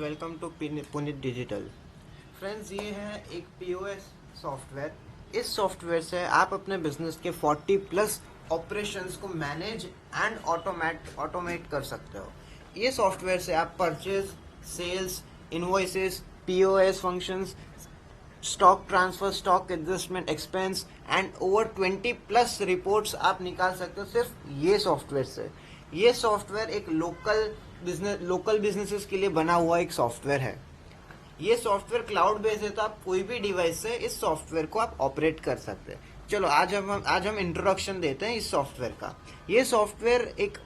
Welcome to Punit digital. Friends, ये है एक पीओएस सॉफ्टवेयर। इस सॉफ्टवेयर से आप अपने बिजनेस के 40 प्लस ऑपरेशंस को मैनेज एंड ऑटोमेट कर सकते हो। ये सॉफ्टवेयर से आप purchase, sales, invoices, POS functions, stock transfer, stock adjustment, expense and over 20 plus reports आप निकाल सकते हो सिर्फ ये सॉफ्टवेयर से। ये सॉफ्टवेयर एक लोकल बिजनेसेस के लिए बना हुआ एक सॉफ्टवेयर है। ये सॉफ्टवेयर क्लाउड बेस्ड है, तो आप कोई भी डिवाइस से इस सॉफ्टवेयर को आप ऑपरेट कर सकते हैं। चलो आज हम इंट्रोडक्शन देते हैं इस सॉफ्टवेयर का। ये सॉफ्टवेयर एक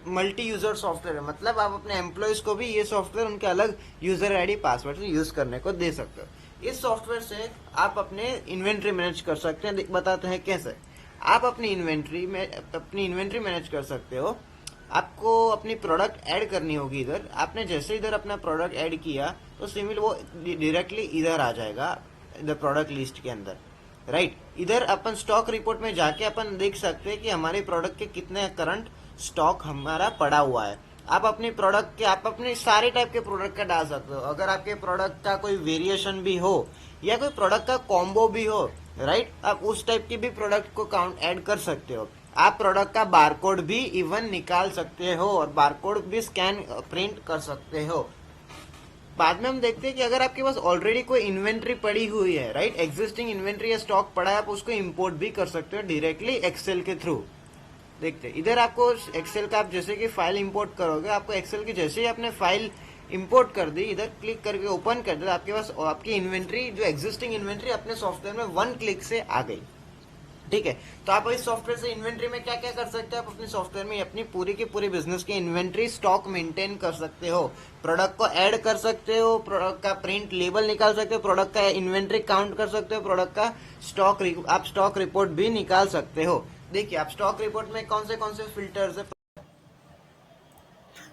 मल्टी यूजर सॉफ्टवेयर है, मतलब आप अपने एम्प्लॉयज को भी ये सॉफ्टवेयर उनके अलग यूजर आईडी पासवर्ड से यूज करने को दे सकते हो। इस सॉफ्टवेयर से आप अपने इन्वेंट्री मैनेज कर सकते हैं। बताते हैं कैसे। आप अपनी इन्वेंट्री मैनेज कर सकते हो। आपको अपनी प्रोडक्ट ऐड करनी होगी। इधर आपने जैसे इधर अपना प्रोडक्ट ऐड किया तो सिमिल वो डायरेक्टली इधर आ जाएगा, इधर प्रोडक्ट लिस्ट के अंदर। राइट, इधर अपन स्टॉक रिपोर्ट में जाके अपन देख सकते हैं कि हमारे प्रोडक्ट के कितने करंट स्टॉक हमारा पड़ा हुआ है। आप अपने सारे टाइप के प्रोडक्ट का डाल सकते हो। अगर आपके प्रोडक्ट का कोई वेरिएशन भी हो या कोई प्रोडक्ट का कॉम्बो भी हो, राइट, आप उस टाइप की भी प्रोडक्ट को काउंट ऐड कर सकते हो। आप प्रोडक्ट का बारकोड भी इवन निकाल सकते हो और बारकोड भी स्कैन प्रिंट कर सकते हो। बाद में हम देखते हैं कि अगर आपके पास ऑलरेडी कोई इन्वेंट्री पड़ी हुई है, राइट, एग्जिस्टिंग इन्वेंट्री या स्टॉक पड़ा है, आप उसको इंपोर्ट भी कर सकते हो डायरेक्टली एक्सेल के थ्रू। देखते हैं इधर आपको एक्सेल का, आप जैसे कि फाइल इंपोर्ट करोगे, आपको एक्सेल की जैसे ही आपने फाइल इंपोर्ट कर दी, इधर क्लिक करके ओपन कर दिया, आपके पास आपकी इन्वेंट्री, जो एग्जिस्टिंग इन्वेंट्री अपने सॉफ्टवेयर में वन क्लिक से आ गई। ठीक है, तो आप इस सॉफ्टवेयर से इन्वेंट्री में क्या क्या कर सकते हैं। आप अपने सॉफ्टवेयर में अपनी पूरी की पूरी बिजनेस की इन्वेंट्री स्टॉक मेंटेन कर सकते हो, प्रोडक्ट को ऐड कर सकते हो, प्रोडक्ट का प्रिंट लेबल निकाल सकते हो, प्रोडक्ट का इन्वेंट्री काउंट कर सकते हो, प्रोडक्ट का आप स्टॉक रिपोर्ट भी निकाल सकते हो। देखिए, आप स्टॉक रिपोर्ट में कौन से फिल्टर्स है।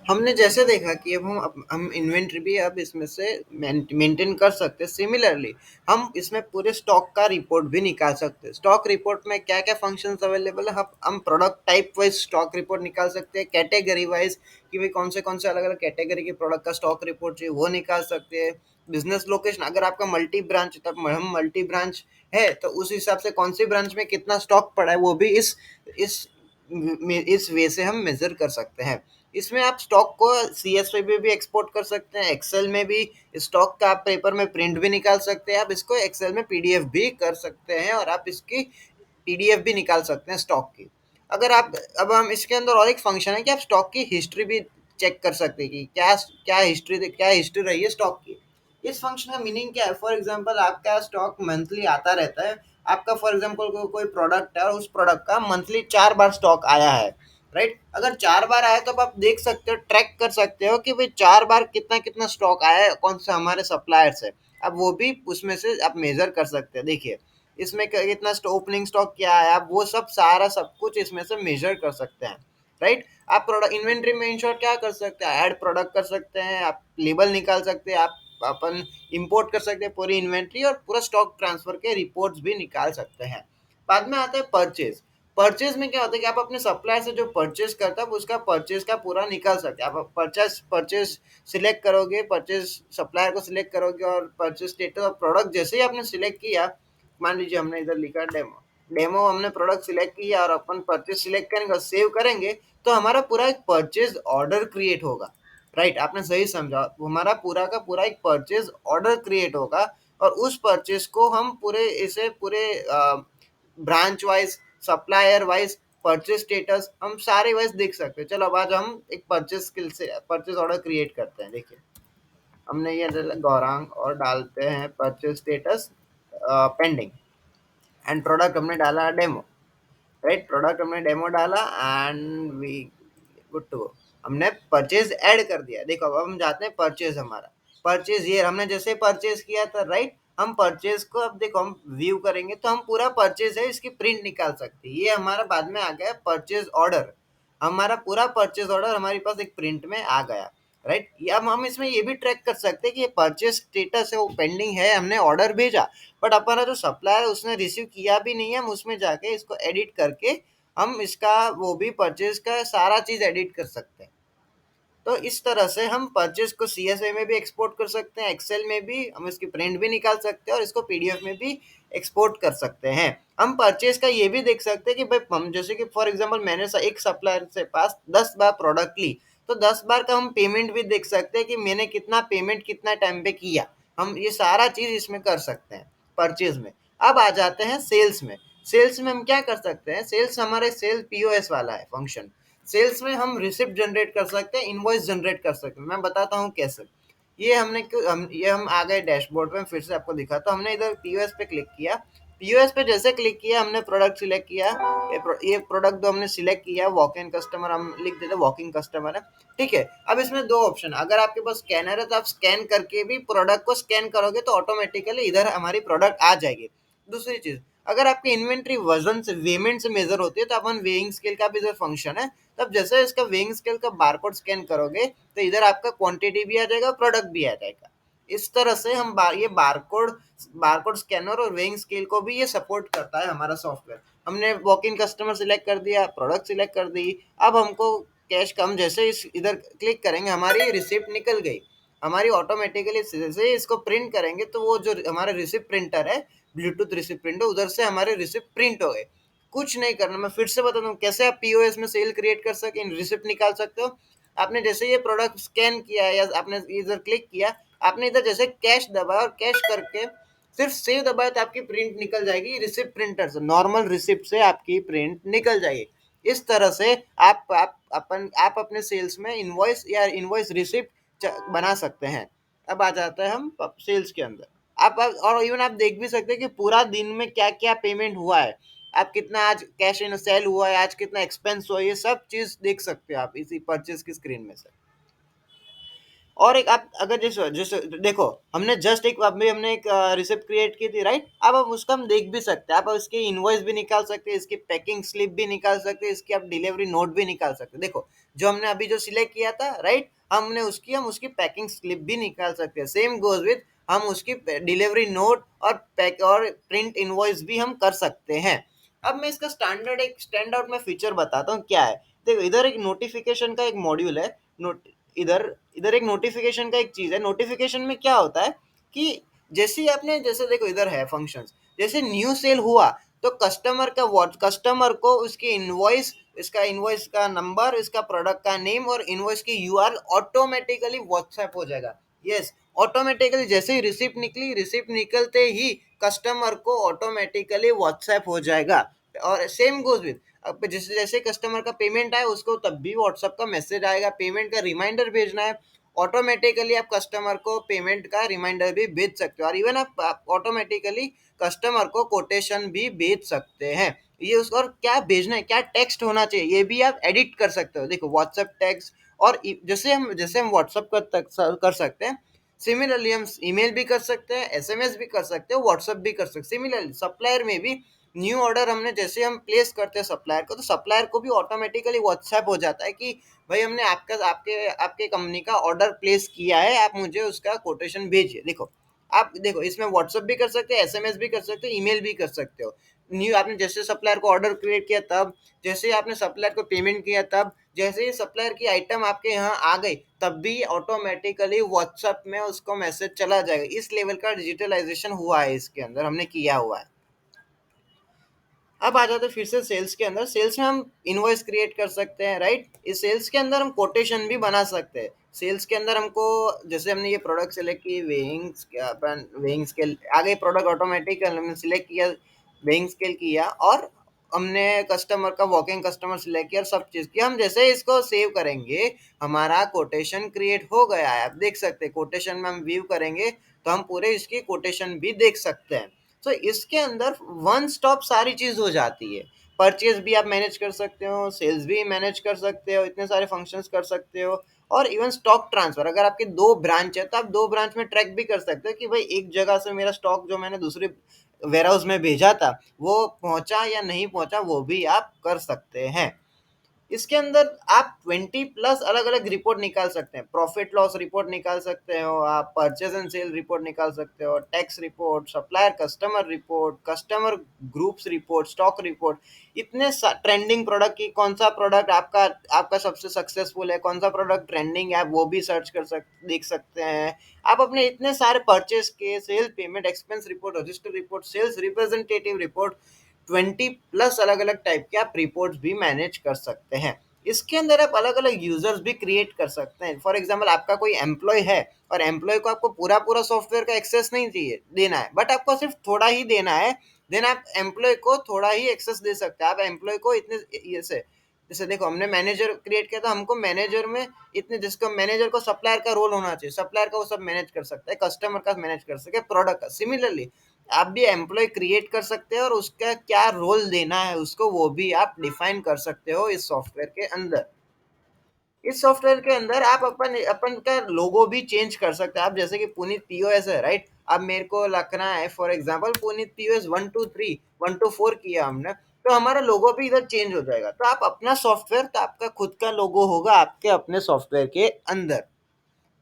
हमने जैसे देखा कि अब हम इन्वेंट्री भी अब इसमें से मेंटेन कर सकते हैं। सिमिलरली हम इसमें पूरे स्टॉक का रिपोर्ट भी निकाल सकते हैं। स्टॉक रिपोर्ट में क्या क्या फंक्शंस अवेलेबल है, हम product type wise stock report निकाल सकते हैं, कैटेगरी वाइज कि भाई कौन से अलग अलग कैटेगरी के प्रोडक्ट का स्टॉक रिपोर्ट चाहिए वो निकाल सकते हैं। बिजनेस लोकेशन, अगर आपका मल्टी ब्रांच, तब हम मल्टी ब्रांच है तो उस हिसाब से कौन सी ब्रांच में कितना स्टॉक पड़ा है वो भी इस इस वे से हम मेजर कर सकते हैं। इसमें आप स्टॉक को सीएसवी में भी एक्सपोर्ट कर सकते हैं, एक्सेल में भी स्टॉक का आप पेपर में प्रिंट भी निकाल सकते हैं, आप इसको एक्सेल में पीडीएफ भी कर सकते हैं और आप इसकी पीडीएफ भी निकाल सकते हैं स्टॉक की। अगर आप अब हम इसके अंदर और एक फंक्शन है कि आप स्टॉक की हिस्ट्री भी चेक कर सकते हैं कि क्या हिस्ट्री रही है स्टॉक की। इस फंक्शन का मीनिंग क्या है। फॉर एग्जांपल, आपका स्टॉक मंथली आता रहता है। आपका फॉर एग्जांपल कोई प्रोडक्ट है और उस प्रोडक्ट का मंथली 4 बार स्टॉक आया है, राइट। अगर 4 बार आया तो आप देख सकते हो, ट्रैक कर सकते हो कि भाई 4 बार कितना कितना स्टॉक आया है, कौन सा हमारे सप्लायर्स है। अब वो भी उसमें से आप मेजर कर सकते हैं। देखिए, इसमें कितना ओपनिंग स्टॉक क्या है, आप वो सब कुछ इसमें से मेजर कर सकते हैं, राइट। आप प्रोडक्ट इन्वेंट्री में इंश्योर क्या कर सकते हैं, ऐड प्रोडक्ट कर सकते हैं, आप लेबल निकाल सकते हैं, आप अपन इंपोर्ट कर सकते हैं पूरी इन्वेंट्री और पूरा स्टॉक ट्रांसफर के रिपोर्ट्स भी निकाल सकते हैं। बाद में आता है परचेज। परचेज में क्या होता है कि आप अपने सप्लायर से जो परचेज करता है उसका परचेज का पूरा निकाल सकते हैं। आप परचेज सिलेक्ट करोगे, परचेज सप्लायर को सिलेक्ट करोगे और परचेज स्टेटस और प्रोडक्ट जैसे ही आपने सिलेक्ट किया, मान लीजिए हमने इधर लिखा डेमो, हमने प्रोडक्ट सिलेक्ट किया और अपन परचेज सिलेक्ट करेंगे और सेव करेंगे, तो हमारा पूरा एक परचेज ऑर्डर क्रिएट होगा। राइट, आपने सही समझा। हमारा पूरा का पूरा एक परचेज ऑर्डर क्रिएट होगा और उस परचेज को हम पूरे branch wise, supplier wise, purchase status हम सारे वाइज देख सकते हैं। चलो अब आज हम एक परचेज ऑर्डर क्रिएट करते हैं। देखिए, हमने ये गौरांग और डालते हैं purchase status pending and product हमने डाला डेमो, राइट। प्रोडक्ट हमने डेमो डाला and we good to go. हमने परचेज ऐड कर दिया। देखो, अब हम जाते हैं परचेज। हमारा परचेज ये हमने जैसे परचेज किया था, राइट। हम परचेज को अब देखो हम व्यू करेंगे तो हम पूरा परचेज है इसकी प्रिंट निकाल सकते हैं। ये हमारा बाद में आ गया परचेज ऑर्डर। हमारा पूरा परचेज ऑर्डर हमारे पास एक प्रिंट में आ गया, राइट। या हम इसमें ये भी ट्रैक कर सकते हैं कि ये परचेज स्टेटस है वो पेंडिंग है, हमने ऑर्डर भेजा बट हमारा जो सप्लायर उसने रिसीव किया भी नहीं है। हम उसमें जाके इसको एडिट करके हम इसका वो भी परचेज का सारा चीज एडिट कर सकते हैं। तो इस तरह से हम परचेज को सीएसवी में भी एक्सपोर्ट कर सकते हैं, एक्सेल में भी हम इसकी प्रिंट भी निकाल सकते हैं और इसको पीडीएफ में भी एक्सपोर्ट कर सकते हैं। हम परचेज का ये भी देख सकते हैं कि भाई हम जैसे कि फॉर एग्जांपल मैंने एक सप्लायर से पास 10 बार प्रोडक्ट ली, तो 10 बार का हम पेमेंट भी देख सकते हैं कि मैंने कितना पेमेंट कितना टाइम पे किया। हम ये सारा चीज इसमें कर सकते हैं परचेज में। अब आ जाते हैं सेल्स में। सेल्स में हम क्या कर सकते हैं, सेल्स हमारे सेल पीओएस वाला है फंक्शन। सेल्स में हम रिसिप्ट जनरेट कर सकते हैं, इनवॉइस जनरेट कर सकते हैं। मैं बताता हूँ कैसे। ये हमने क्यों हम आ गए डैशबोर्ड पे, फिर से आपको दिखाता हूँ। हमने इधर पीओएस पे क्लिक किया। पीओएस पे जैसे क्लिक किया, हमने प्रोडक्ट सिलेक्ट किया। ये प्रोडक्ट जो हमने सिलेक्ट किया वॉक इन कस्टमर, हम लिख देते वॉकिंग कस्टमर है। ठीक है, अब इसमें दो ऑप्शन, अगर आपके पास स्कैनर है तो आप स्कैन करके भी प्रोडक्ट को स्कैन करोगे तो ऑटोमेटिकली इधर हमारी प्रोडक्ट आ जाएगी। दूसरी चीज, अगर आपकी इन्वेंट्री वजन से वेमेंट से मेजर होती है तो अपन वेइंग स्केल का भी इधर फंक्शन है। तब जैसे इसका वेइंग स्केल का बारकोड स्कैन करोगे तो इधर आपका क्वांटिटी भी आ जाएगा, प्रोडक्ट भी आ जाएगा। इस तरह से हम ये बारकोड बारकोड स्कैनर और वेइंग स्केल को भी ये सपोर्ट करता है हमारा सॉफ्टवेयर। हमने वॉक इन कस्टमर सिलेक्ट कर दिया, प्रोडक्ट सिलेक्ट कर दी। अब हमको कैश कम, जैसे इस इधर क्लिक करेंगे हमारी रिसिप्ट निकल गई हमारी ऑटोमेटिकली। जैसे इसको प्रिंट करेंगे तो वो जो हमारा रिसिप्ट प्रिंटर है, ब्लूटूथ रिसिप्ट प्रिंटर, उधर से हमारे रिसिप्ट प्रिंट हो गए। कुछ नहीं करना। मैं फिर से बता दूं कैसे आप पीओएस में सेल क्रिएट कर सके, रिसिप्ट निकाल सकते हो। आपने जैसे ये प्रोडक्ट स्कैन किया या आपने इधर क्लिक किया, आपने इधर जैसे कैश दबाया और कैश करके सिर्फ सेव दबाया तो आपकी प्रिंट निकल जाएगी रिसिप्ट प्रिंटर से, नॉर्मल रिसिप्ट से आपकी प्रिंट निकल जाएगी। इस तरह से आप अपने सेल्स में इनवॉइस या इनवॉइस रिसिप्ट बना सकते हैं। अब आ जाता है हम सेल्स के अंदर। आप और इवन आप देख भी सकते हैं कि पूरा दिन में क्या क्या पेमेंट हुआ है, आप कितना आज कैश इन सेल हुआ है, आज कितना एक्सपेंस हुआ है, ये सब चीज देख सकते हो आप इसी परचेज की स्क्रीन में से। और एक आप अगर जैसे जैसे देखो, हमने जस्ट एक अभी हमने एक रिसिप्ट क्रिएट की थी राइट। अब हम उसका हम देख भी सकते हैं, आप इसकी इनवॉइस भी निकाल सकते हैं, इसकी पैकिंग स्लिप भी निकाल सकते हैं, इसकी आप डिलीवरी नोट भी निकाल सकते हैं। देखो जो हमने अभी जो सिलेक्ट किया था राइट, हम उसकी पैकिंग स्लिप भी निकाल सकते हैं। सेम गोज विद हम उसकी डिलीवरी नोट और पैक और प्रिंट इनवॉइस भी हम कर सकते हैं। अब मैं इसका एक स्टैंड आउट में फीचर बताता हूँ क्या है। देखो इधर एक नोटिफिकेशन का एक मॉड्यूल है। नोट इधर इधर एक नोटिफिकेशन का एक चीज है। नोटिफिकेशन में क्या होता है कि जैसे ही आपने जैसे देखो इधर है फंक्शंस, जैसे न्यू सेल हुआ तो कस्टमर को उसकी इनवॉइस, इसका इनवॉइस का नंबर, इसका प्रोडक्ट का नेम और इनवॉइस की यूआरएल ऑटोमेटिकली व्हाट्सएप हो जाएगा। यस, ऑटोमेटिकली जैसे ही रिसिप्ट निकली, रिसिप्ट निकलते ही कस्टमर को ऑटोमेटिकली व्हाट्सएप हो जाएगा। और सेम गोज विद अब जैसे जैसे कस्टमर का पेमेंट आए उसको तब भी व्हाट्सएप का मैसेज आएगा। पेमेंट का रिमाइंडर भेजना है, ऑटोमेटिकली आप कस्टमर को पेमेंट का रिमाइंडर भी भेज सकते हो। और इवन आप ऑटोमेटिकली कस्टमर को कोटेशन भी भेज सकते हैं। ये उस और क्या भेजना है, क्या टेक्स्ट होना चाहिए, ये भी आप एडिट कर सकते हो। देखो व्हाट्सएप टेक्स्ट और जैसे हम व्हाट्सएप कर सकते हैं, सिमिलरली हम ईमेल भी कर सकते हैं, एसएमएस भी कर सकते हो, व्हाट्सएप भी कर सकते हैं। सिमिलरली सप्लायर में भी न्यू ऑर्डर हमने जैसे हम प्लेस करते हैं सप्लायर को, तो सप्लायर को भी ऑटोमेटिकली व्हाट्सएप हो जाता है कि भाई हमने आपके आपके कंपनी का ऑर्डर प्लेस किया है, आप मुझे उसका कोटेशन भेजिए। देखो आप देखो इसमें व्हाट्सएप भी कर सकते हो, एसएमएस भी कर सकते हो, ईमेल भी कर सकते हो। न्यू आपने जैसे सप्लायर को ऑर्डर क्रिएट किया तब, जैसे ही आपने सप्लायर को पेमेंट किया तब, जैसे ही सप्लायर की आइटम आपके यहाँ आ गई तब भी ऑटोमेटिकली व्हाट्सएप में उसको मैसेज चला जाएगा। इस लेवल का डिजिटलाइजेशन हुआ है, इसके अंदर हमने किया हुआ है। अब आ जाते हैं फिर से सेल्स के अंदर। सेल्स में हम इनवॉइस क्रिएट कर सकते हैं राइट। इस सेल्स के अंदर हम कोटेशन भी बना सकते हैं। सेल्स के अंदर हमको जैसे हमने ये प्रोडक्ट सेलेक्ट की, वेइंग स्केल आ गई, प्रोडक्ट ऑटोमेटिक हमने सिलेक्ट किया, वेइंग स्केल किया और हमने कस्टमर का वॉकिंग कस्टमर सिलेक्ट किया और सब चीज़ की। हम जैसे इसको सेव करेंगे हमारा कोटेशन क्रिएट हो गया है। आप देख सकते हैं कोटेशन में हम व्यू करेंगे तो हम पूरे इसकी कोटेशन भी देख सकते हैं। तो इसके अंदर वन स्टॉप सारी चीज हो जाती है। परचेज भी आप मैनेज कर सकते हो, सेल्स भी मैनेज कर सकते हो, इतने सारे फंक्शंस कर सकते हो। और इवन स्टॉक ट्रांसफर, अगर आपके दो ब्रांच है तो आप दो ब्रांच में ट्रैक भी कर सकते हो कि भाई एक जगह से मेरा स्टॉक जो मैंने दूसरे वेयर हाउस में भेजा था वो पहुंचा या नहीं पहुंचा, वो भी आप कर सकते हैं। इसके अंदर आप 20 प्लस अलग अलग रिपोर्ट निकाल सकते हैं। प्रॉफिट लॉस रिपोर्ट निकाल सकते हो आप, परचेज एंड सेल रिपोर्ट निकाल सकते हो, tax report, supplier customer report, customer groups report, stock report. इतने ट्रेंडिंग प्रोडक्ट की कौन सा प्रोडक्ट आपका आपका सबसे सक्सेसफुल है, कौन सा प्रोडक्ट ट्रेंडिंग है, आप वो भी सर्च कर देख सकते हैं। आप अपने इतने सारे परचेज के sale payment expense report, register report, sales representative report, 20 plus अलग अलग टाइप के आप रिपोर्ट्स भी मैनेज कर सकते हैं। इसके अंदर आप अलग अलग यूजर्स भी क्रिएट कर सकते हैं। फॉर एग्जांपल आपका कोई एम्प्लॉय है और एम्प्लॉय को आपको पूरा पूरा सॉफ्टवेयर का एक्सेस नहीं चाहिए देना है, बट आपको सिर्फ थोड़ा ही देना है। देन आप एम्प्लॉय को थोड़ा ही एक्सेस दे सकते हैं। आप एम्प्लॉय को इतने ये से जैसे देखो हमने मैनेजर क्रिएट किया था, हमको मैनेजर में इतने, जिसको मैनेजर को सप्लायर का रोल होना चाहिए, सप्लायर का वो सब मैनेज कर सकता है, कस्टमर का मैनेज कर सके, प्रोडक्ट का। सिमिलरली आप भी एम्प्लॉय क्रिएट कर सकते हैं और उसका क्या रोल देना है उसको, वो भी आप डिफाइन कर सकते हो इस सॉफ्टवेयर के अंदर। इस सॉफ्टवेयर के अंदर आप अपन अपन का लोगो भी चेंज कर सकते हैं। आप जैसे कि पुनीत पीओएस है, राइट? अब मेरे को रखना है फॉर एग्जांपल पुनीत पीओएस 1 2 3, 1 2 4 किया हमने, तो हमारा लोगो भी इधर चेंज हो जाएगा। तो आप अपना सॉफ्टवेयर, तो आपका खुद का लोगो होगा आपके अपने सॉफ्टवेयर के अंदर।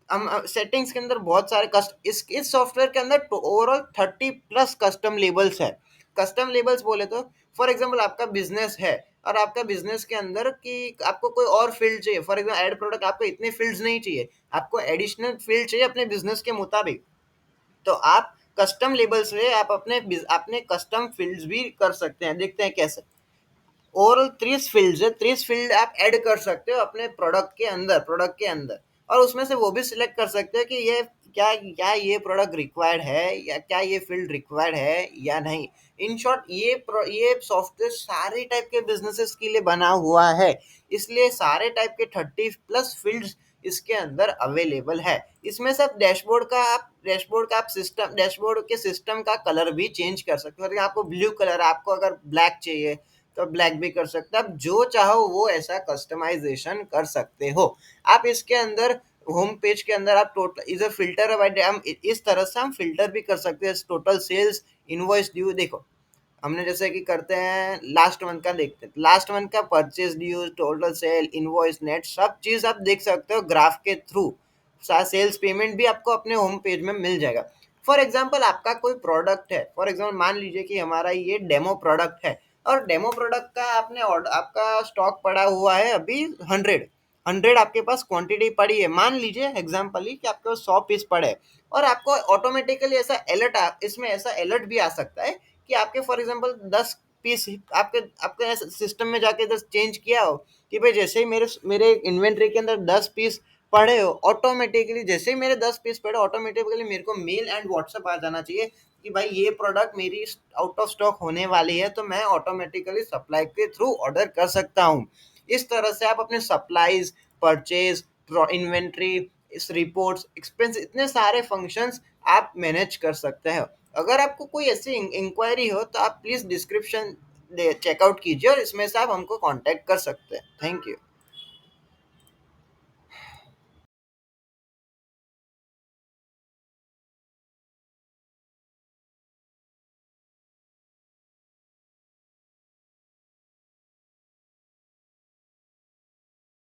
हम सेटिंग्स के अंदर बहुत सारे कस्ट इस सॉफ्टवेयर के अंदर ओवरऑल 30 प्लस कस्टम लेबल्स है। कस्टम लेबल्स बोले तो फॉर एग्जांपल आपका बिजनेस है और आपका बिजनेस के अंदर कि आपको कोई और फील्ड चाहिए, फॉर एग्जांपल एड प्रोडक्ट, आपको इतने फील्ड्स नहीं चाहिए, आपको एडिशनल फील्ड चाहिए अपने बिजनेस के मुताबिक। तो आप कस्टम लेबल से आप अपने कस्टम फील्ड्स भी कर सकते हैं। देखते हैं कैसे। ओवरऑल 30 फील्ड्स है, 30 फील्ड आप ऐड कर सकते हो अपने प्रोडक्ट के अंदर और उसमें से वो भी सिलेक्ट कर सकते हो कि ये क्या क्या ये प्रोडक्ट रिक्वायर्ड है या क्या ये फील्ड रिक्वायर्ड है या नहीं। इन शॉर्ट ये सॉफ्टवेयर सारे टाइप के बिजनेसेस के लिए बना हुआ है, इसलिए सारे टाइप के 30 प्लस फील्ड्स इसके अंदर अवेलेबल है। इसमें सब डैशबोर्ड का आप सिस्टम, डैशबोर्ड के सिस्टम का कलर भी चेंज कर सकते हो। अगर आपको ब्लू कलर, आपको अगर ब्लैक चाहिए तो ब्लैक भी कर सकते हो। आप जो चाहो वो ऐसा कस्टमाइजेशन कर सकते हो। आप इसके अंदर होम पेज के अंदर आप टोटल इधर फिल्टर हम इस तरह से हम फिल्टर भी कर सकते हैं। टोटल सेल्स, इनवॉइस ड्यू, देखो हमने जैसे कि करते हैं लास्ट मंथ का, देखते हैं लास्ट मंथ का purchase due, total sale, invoice, net, सब चीज आप देख सकते हो ग्राफ के थ्रू। सेल्स पेमेंट भी आपको अपने होम पेज में मिल जाएगा। फॉर एग्जांपल आपका कोई प्रोडक्ट है, फॉर एग्जांपल मान लीजिए कि हमारा ये डेमो प्रोडक्ट है और डेमो प्रोडक्ट का आपने ऑर्डर, आपका स्टॉक पड़ा हुआ है अभी 100 आपके पास क्वांटिटी पड़ी है। मान लीजिए एग्जांपली कि आपके पास 100 पीस पड़े हैं और आपको ऑटोमेटिकली ऐसा अलर्ट, इसमें ऐसा अलर्ट भी आ सकता है कि आपके फॉर एग्जांपल 10 पीस आपके आपके सिस्टम में जाके 10 चेंज किया हो कि भाई जैसे ही मेरे मेरे इन्वेंट्री के अंदर 10 पीस पड़े हो, ऑटोमेटिकली जैसे ही मेरे 10 पीस पड़े ऑटोमेटिकली मेरे को मेल एंड व्हाट्सएप आ जाना चाहिए कि भाई ये प्रोडक्ट मेरी आउट ऑफ स्टॉक होने वाली है, तो मैं ऑटोमेटिकली सप्लाई के थ्रू ऑर्डर कर सकता हूँ। इस तरह से आप अपने सप्लाईज, परचेज, इन्वेंट्री, इस रिपोर्ट्स, एक्सपेंस, इतने सारे फंक्शंस आप मैनेज कर सकते हैं। अगर आपको कोई ऐसी इंक्वायरी हो तो आप प्लीज़ डिस्क्रिप्शन चेकआउट कीजिए और इसमें से आप हमको कांटेक्ट कर सकते हैं। Thank you.